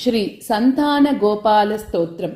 श्री सन्तानगोपालस्तोत्रम्।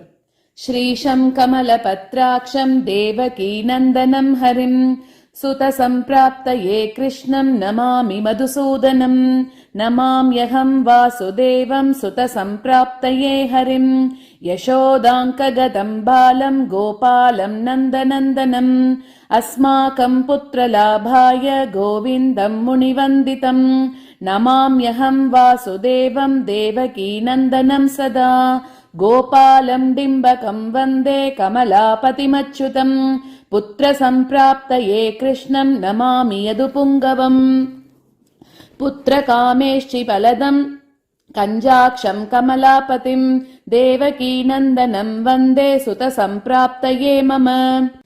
श्रीशं कमलपत्राक्षं देवकीनन्दनं हरिं सुतसम्प्राप्तये कृष्णं नमामि मधुसूदनं। नमाम्यहं वासुदेवं सुतसम्प्राप्तये हरिं यशोदाङ्कगतं बालं गोपालं नन्दनन्दनम्। अस्माकं पुत्रलाभाय गोविन्दं मुनिवन्दितम्। नमाम्यहं वासुदेवं देवकीनन्दनं सदा। गोपालं डिम्बकं वन्दे कमलापतिमच्युतम्। पुत्रसम्प्राप्तये कृष्णं नमामि यदुपुङ्गवम्। पुत्रकामेष्टिफलदं कञ्जाक्षं कमलापतिं देवकीनन्दनं वन्दे सुतसम्प्राप्तये मम।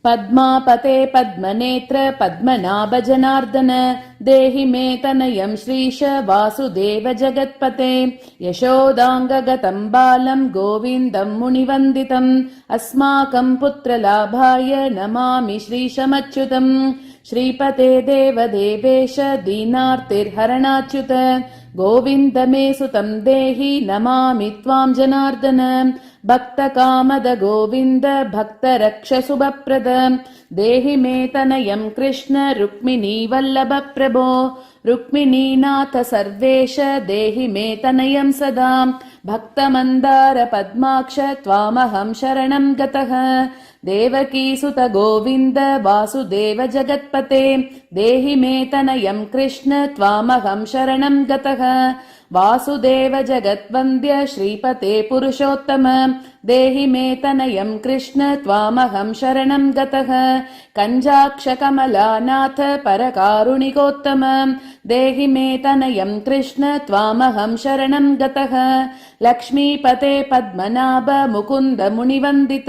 पद्मापते पद्मनेत्र पद्मनाभ जनार्दन देहि मे तनयं श्रीश वासुदेव जगत्पते। यशोदाङ्गगतं बालं गोविन्दं मुनिवन्दितम्। अस्माकं पुत्रलाभाय नमामि श्रीशमच्युतम्। श्रीपते देवदेवेश दीनार्तिर्हरणाच्युत गोविन्द मे सुतं देहि नमामि त्वां जनार्दन। भक्तकामद गोविन्द भक्तरक्षसुभप्रद देहि मे तनयं कृष्ण रुक्मिणी वल्लभ प्रभो। रुक्मिणीनाथ सर्वेश देहि मे तनयं सदा। भक्तमन्दार पद्माक्ष त्वामहं शरणं गतः। देवकीसुत गोविन्द वासुदेव जगत्पते देहि मे तनयं कृष्ण त्वामहं शरणं गतः। वासुदेव जगद्वन्द्य श्रीपते पुरुषोत्तम देहि मे तनयं कृष्ण त्वामहं शरणं गतः। कञ्जाक्ष कमलानाथ परकारुणिकोत्तम देहि मे तनयं कृष्ण त्वामहं शरणं गतः। लक्ष्मीपते पद्मनाभ मुकुन्द मुनिवन्दित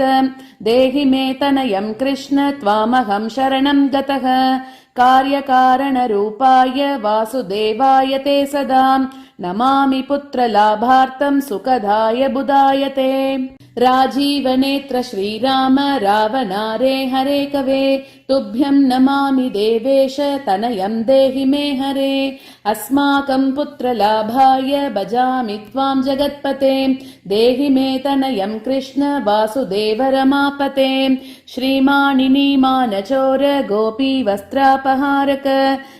देहि मे तनयं कृष्ण त्वामहं शरणं गतः। कार्यकारणरूपाय वासुदेवाय ते सदा नमामि पुत्रलाभार्थं सुखदाय बुधाय ते। राजीवनेत्र श्रीराम रावणारे हरे कवे तुभ्यं नमामि देवेश तनयं देहि मे हरे। अस्माकं पुत्रलाभाय भजामि त्वां जगत्पते देहि मे तनयं कृष्ण वासुदेव रमापते। श्रीमानिनी मानचोर गोपी वस्त्रापहारक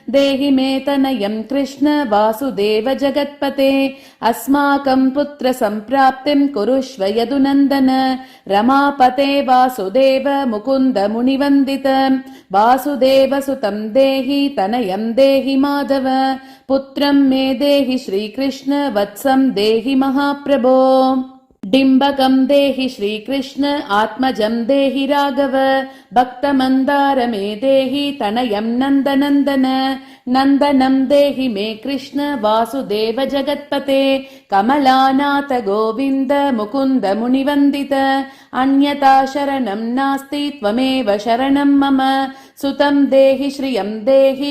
देहि मे तनयं कृष्ण वासुदेव जगत्पते। अस्माकं पुत्र सम्प्राप्तिं कुरुष्व यदुनन्दन। रमापते वासुदेव मुकुन्द मुनिवन्दित वासुदेव सुतं देहि तनयं देहि माधव। पुत्रं मे देहि श्रीकृष्ण वत्सं देहि महाप्रभो। डिम्बकं देहि श्रीकृष्ण आत्मजं देहि राघव। भक्तमन्दार मे देहि तनयं नन्दनन्दन। नन्दनं देहि मे कृष्ण वासुदेव जगत्पते। कमलानाथ गोविन्द मुकुन्द मुनिवन्दित अन्यथा शरणं नास्ति त्वमेव शरणं मम। सुतं देहि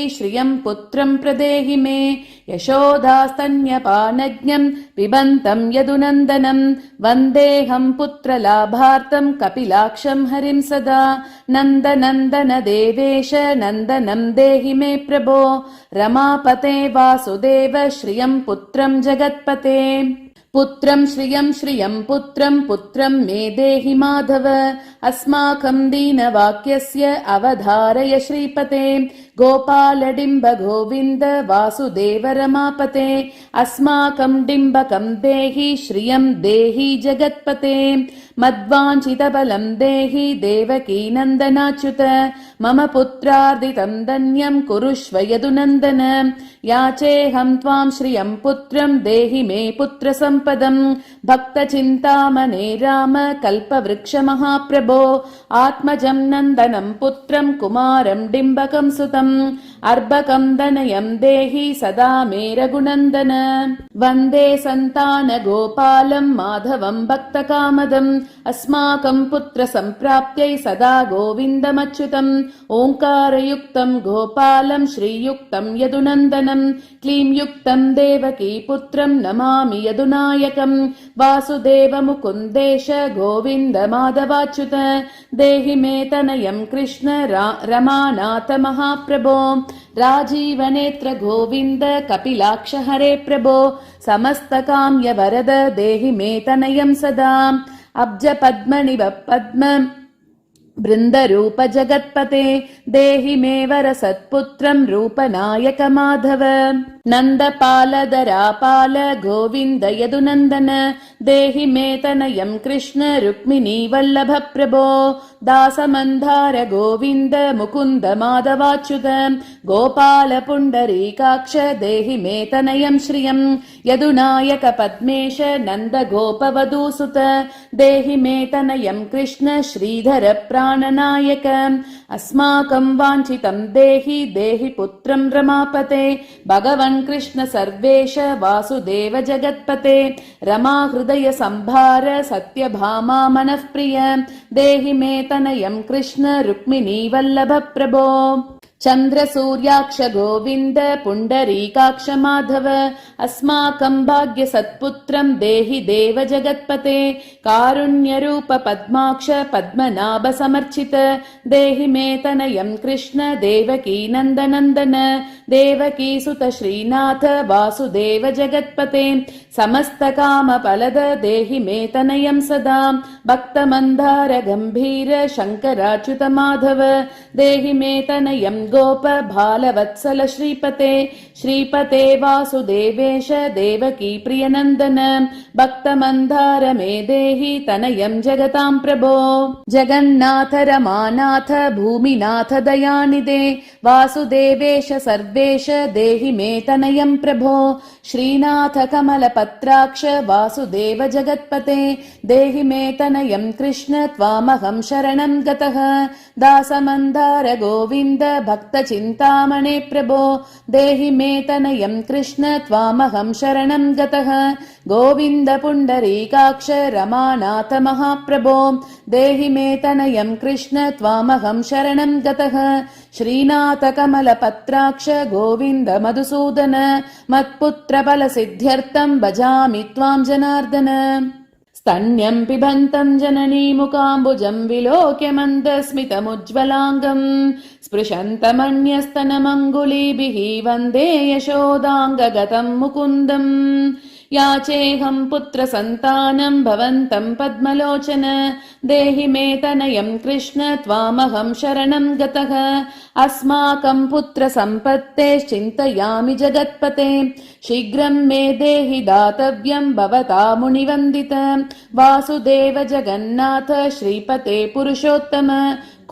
श्रियं पुत्रं प्रदेहि मे। यशोदास्तन्यपानज्ञं पिबन्तं यदुनन्दनं वन्देऽहं पुत्रलाभार्थं कपिलाक्षं हरिं सदा। नन्दनन्दन देवेश नन्दनं देहि मे प्रभो। रमापते वासुदेव श्रियं पुत्रं जगत्पते। पुत्रं श्रियं पुत्रं मे देहि माधव। अस्माकं दीनवाक्यस्य अवधारय श्रीपते। गोपाल डिम्ब गोविन्द वासुदेव रमापते। अस्माकं डिम्बकं देहि श्रियं देहि जगत्पते। मद्वाञ्छितबलं देहि देवकीनन्दनाच्युत। मम पुत्रार्दितं धन्यं कुरुष्व यदुनन्दन। याचेऽहं त्वां श्रियं पुत्रं देहि मे पुत्रसम्पदम्। भक्तचिन्तामणे राम कल्पवृक्ष महाप्रभो। आत्मजं नन्दनं पुत्रं कुमारं डिम्बकं सुतम्। अर्भकं दनयं देहि सदा मे रघुनन्दन। वन्दे सन्तान गोपालं माधवं भक्तकामदम्। अस्माकं पुत्र सम्प्राप्त्यै सदा गोविन्दमच्युतम्। ओङ्कारयुक्तं गोपालं श्रीयुक्तं यदुनन्दनं। क्लीं युक्तं देवकी पुत्रं नमामि यदुनायकम्। वासुदेव मुकुन्देश गोविन्द माधवाच्युत देहि मे तनयं कृष्ण रमानाथ महाप्रभो। प्रभो राजीवनेत्र गोविन्द कपिलाक्ष हरे प्रभो समस्तकाम्य वरद देहि मे तनयं सदा अब्ज पद्मनिभ पद्म बृन्दरूप जगत्पते देहि मे वर सत्पुत्रं रूपनायक माधव नन्दपालधरापाल गोविन्द यदुनन्दन देहि मे तनयं कृष्ण रुक्मिणी वल्लभ प्रभो दासमन्दार गोविन्द मुकुन्द माधवाच्युत गोपाल पुण्डरीकाक्ष देहि मे तनयं श्रियं यदुनायक पद्मेश नन्द गोपवधूसुत देहि मे तनयं कृष्ण श्रीधर प्राणनायक अस्माकं वाञ्छितं देहि देहि पुत्रं रमापते भगवन् कृष्ण सर्वेश वासुदेव जगत्पते रमा हृदय संभार सत्यभामा मनःप्रिय देहि मे तनयं कृष्ण रुक्मिणी वल्लभ प्रभो चन्द्रसूर्याक्ष गोविन्द पुण्डरीकाक्ष माधव अस्माकं भाग्य सत्पुत्रं देहि देव जगत्पते कारुण्यरूप पद्माक्ष पद्मनाभ समर्चित देहि मे तनयं कृष्ण देवकी नन्दनन्दन देवकी सुत श्रीनाथ वासुदेव जगत्पते समस्त काम फलद देहि मे तनयं सदा भक्तमन्दार गम्भीर शङ्कराच्युत माधव देहि मे तनयं गोप भालवत्सल श्रीपते श्रीपते वासुदेवेश देवकी प्रियनन्दन भक्तमन्दार मे देहि तनयं जगतां प्रभो जगन्नाथ रमानाथ भूमिनाथ दयानिधे वासुदेवेश सर्वेश देहि मे तनयं प्रभो श्रीनाथ कमलपत्राक्ष वासुदेव जगत्पते देहि मे तनयं कृष्ण त्वामहं शरणं गतः दासमन्दार गोविन्द भक्तचिन्तामणे प्रभो देहि मे तनयं कृष्ण त्वामहं शरणं गतः गोविन्द पुण्डरीकाक्ष रमानाथ महाप्रभो देहि मे तनयं कृष्ण त्वामहं शरणं गतः श्रीनाथ कमलपत्राक्ष गोविन्द मधुसूदन मत्पुत्र फलसिद्ध्यर्थं भजामि त्वां जनार्दन स्तन्यं पिबन्तं जननीमुखाम्बुजं विलोक्य मन्दस्मितमुज्ज्वलाङ्गम् स्पृशन्तमन्यस्तनमङ्गुलीभिः वन्दे यशोदाङ्गगतं मुकुन्दम् याचेऽहं पुत्रसन्तानं भवन्तं पद्मलोचन देहि मे तनयं कृष्ण त्वामहं शरणं गतः अस्माकं पुत्रसम्पत्तेश्चिन्तयामि जगत्पते शीघ्रं मे देहि दातव्यं भवता मुनिवन्दित वासुदेव जगन्नाथ श्रीपते पुरुषोत्तम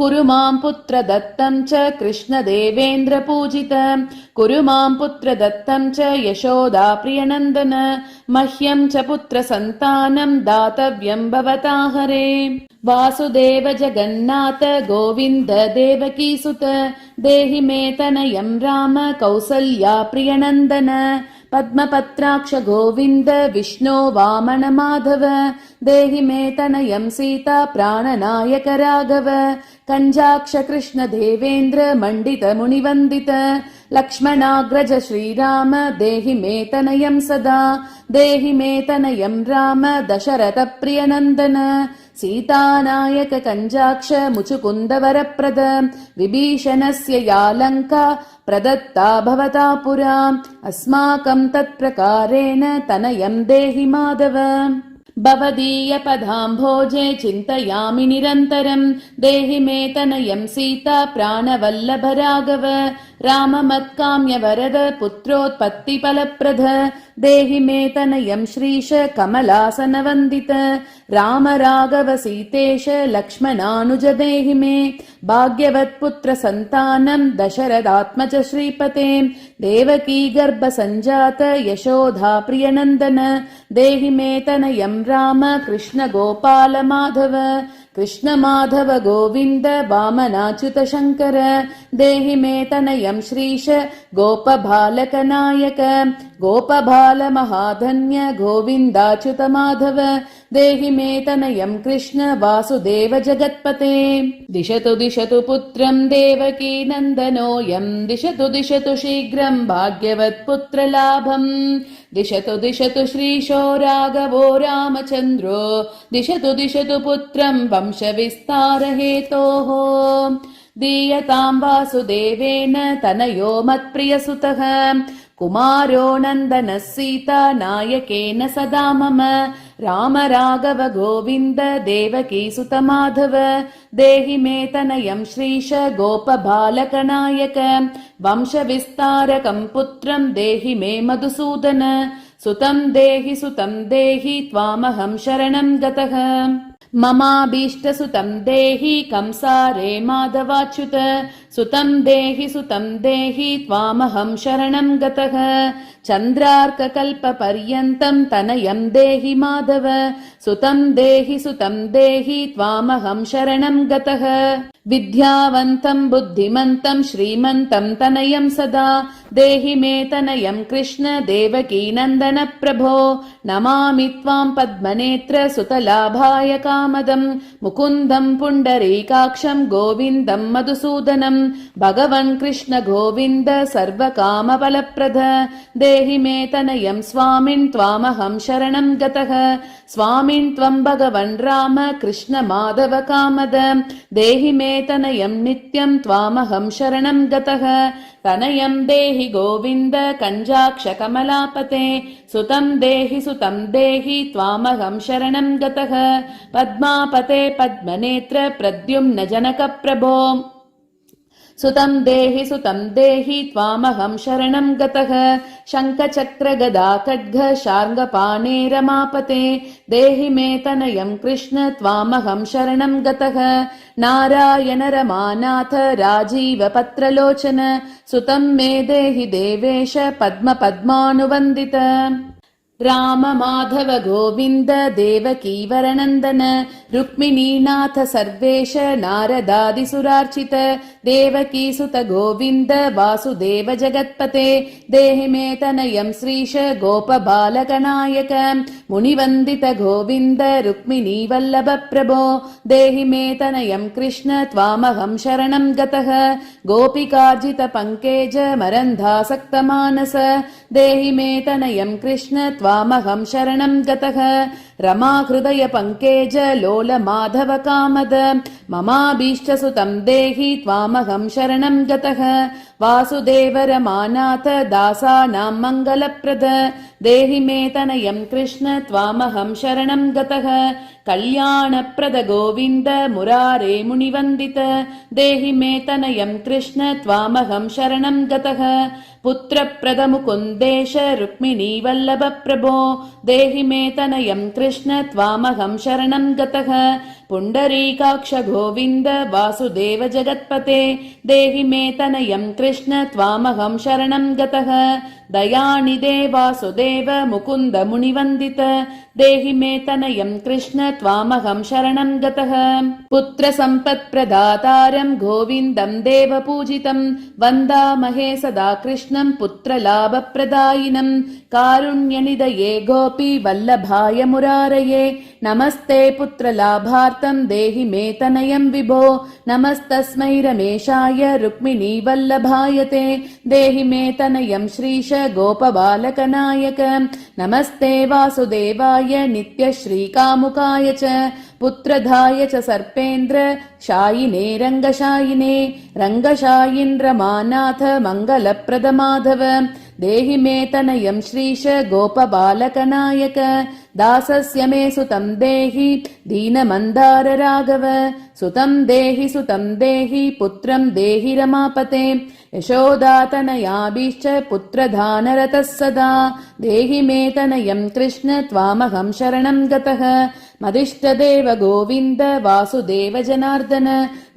कुरु मां पुत्र दत्तं च कृष्णदेवेन्द्र पूजित कुरु मां पुत्र दत्तं च यशोदा प्रियनन्दन मह्यं च पुत्र सन्तानं दातव्यं भवता हरे वासुदेव जगन्नाथ गोविन्द देवकी सुत देहि मे तनयं राम कौसल्या प्रियनन्दन पद्मपत्राक्ष गोविन्द विष्णो वामन माधव देहि मे तनयं सीता प्राणनायक राघव कञ्जाक्ष कृष्ण देवेन्द्र मण्डित मुनिवन्दित लक्ष्मणाग्रज श्रीराम देहि मे तनयं सदा देहि मे तनयं राम दशरथ प्रियनन्दन सीतानायक कञ्जाक्ष मुचुकुन्द वरप्रद विभीषणस्य या लङ्का प्रदत्ता भवता पुरा अस्माकं तत्प्रकारेण तनयं देहि माधव भवदीय पदाम्भोजे चिन्तयामि निरन्तरं देहि मे तनयं सीता प्राणवल्लभ राघव राममत्काम्य वरद पुत्रोत्पत्तिफलप्रद देहि मे तनयं श्रीश कमलासन वन्दित राम राघव सीतेश लक्ष्मणानुज देहि मे भाग्यवत्पुत्र सन्तानं दशरथात्मज श्रीपते देवकी गर्भ सञ्जात यशोधा प्रियनन्दन देहि मे तनयं राम कृष्ण गोपाल माधव कृष्ण माधव गोविन्द वामनाच्युत शङ्कर देहि मे तनयं श्रीश गोपबालक नायक गोपबाल महाधन्य गोविन्दाच्युत माधव देहि मे तनयं कृष्ण वासुदेव जगत्पते दिशतु दिशतु पुत्रं देवकी नन्दनोऽयं दिशतु दिशतु शीघ्रं भाग्यवत् पुत्रलाभम् दिशतु दिशतु श्रीशो राघवो रामचन्द्रो दिशतु दिशतु पुत्रं वंशविस्तारहेतोः दीयतां वासुदेवेन तनयो मत्प्रियसुतः कुमारो नन्दनः सीता नायकेन सदा मम राम राघव गोविन्द देवकी सुत माधव देहि मे तनयं श्रीश गोपबालकनायक वंशविस्तारकं पुत्रं देहि मे मधुसूदन सुतं देहि त्वामहं शरणं गतः ममाभीष्टसुतं देहि कंसारे माधवाच्युत सुतं देहि त्वामहं शरणं गतः चन्द्रार्ककल्पपर्यन्तं तनयं देहि माधव सुतं देहि त्वामहं शरणं गतः विद्यावन्तं बुद्धिमन्तं श्रीमन्तं तनयं सदा देहि मे तनयं कृष्ण देवकी नन्दन प्रभो नमामि त्वां पद्मनेत्र सुतलाभाय कामदं मुकुन्दं पुण्डरीकाक्षं गोविन्दं मधुसूदनं भगवन् कृष्ण गोविन्द सर्वकामफलप्रद देहि मे तनयं स्वामिन् त्वामहं शरणं गतः स्वामिन् त्वं भगवन् राम कृष्ण माधव कामद देहि मे तनयं नित्यं त्वामहं शरणं गतः तनयं देहि गोविन्द कञ्जाक्ष कमलापते सुतं देहि त्वामहं शरणं गतः पद्मापते पद्मनेत्र प्रद्युम्न जनक प्रभो सुतं देहि त्वामहं शरणं गतः शङ्खचक्र गदा खड्ग शार्ङ्गपाणे रमापते देहि मे तनयं कृष्ण त्वामहं शरणं गतः नारायण रमानाथ राजीव पत्रलोचन सुतं मे देहि देवेश पद्म पद्मानुवन्दित राम माधव गोविन्द देवकी वरनन्दन रुक्मिणीनाथ सर्वेश नारदादिसुरार्चित देवकी सुत गोविन्द वासुदेव जगत्पते देहि मे तनयं श्रीश गोपबालकनायक मुनिवन्दित गोविन्द रुक्मिणी वल्लभ प्रभो देहि मे तनयं कृष्ण त्वामहं शरणं गतः गोपिकार्जित पङ्केज मरन्धासक्त मानस देहि मे तनयं कृष्ण त्वामहं शरणं गतः रमाहृदय पङ्केज लोल माधव कामद ममाभीष्टसुतं देहि त्वामहं शरणं गतः वासुदेव रमानाथ दासानां मङ्गलप्रद देहि मे तनयं कृष्ण त्वामहं शरणं गतः कल्याणप्रद गोविन्द मुरारे मुनिवन्दित देहि मे तनयं कृष्ण त्वामहं शरणं गतः पुत्रप्रद मुकुन्देश रुक्मिणी वल्लभ प्रभो देहि मे तनयं कृष्ण त्वामहं शरणं गतः पुण्डरीकाक्ष गोविन्द वासुदेव जगत्पते देहि मे तनयं कृष्ण त्वामहं शरणं गतः दयानिधे वासुदेव मुकुन्द मुनिवन्दित देहि मे तनयं कृष्ण त्वामहं शरणं गतः पुत्रसम्पत्प्रदातारं गोविन्दं देवपूजितं वन्दामहे सदा कृष्णं पुत्रलाभप्रदायिनं कारुण्यनिधये गोपी वल्लभाय मुरारये नमस्ते पुत्रलाभार्थं देहि मे तनयं विभो नमस्तस्मै रमेशाय रुक्मिणी वल्लभाय ते देहि मे तनयं श्रीश गोपबालकनायक नमस्ते वासुदेवाय नित्यश्रीकामुकाय च पुत्रधाय च सर्पेन्द्र शायिने रङ्गशायिन् रमानाथ मङ्गलप्रद माधव देहि मे तनयं श्रीश गोपबालकनायक दासस्य मे सुतं देहि दीनमन्दार राघव सुतं देहि पुत्रं देहि रमापते यशोदातनयाभिश्च पुत्रधानरतः सदा देहि मे तनयं कृष्ण त्वामहं शरणं गतः मदिष्टदेव गोविन्द वासुदेव जनार्दन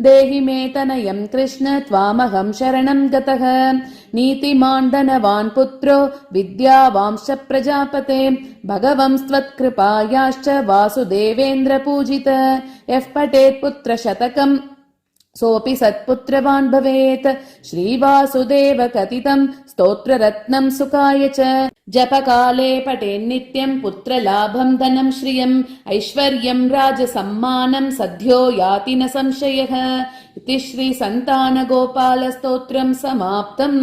देहि मे तनयं कृष्ण त्वामहं शरणं गतः नीतिमाण्डनवान् पुत्रो विद्यावांश्च प्रजापते भगवंस्त्वत्कृपायाश्च वासुदेवेन्द्र पूजित यः पठेत् पुत्रशतकम् सोऽपि सत्पुत्रवान् भवेत् श्रीवासुदेव कथितं स्तोत्ररत्नं सुखाय च जपकाले पठेन्नित्यं पुत्रलाभं धनं श्रियम् ऐश्वर्यं राजसम्मानं सद्यो याति न संशयः इति श्रीसन्तानगोपालस्तोत्रं समाप्तम्।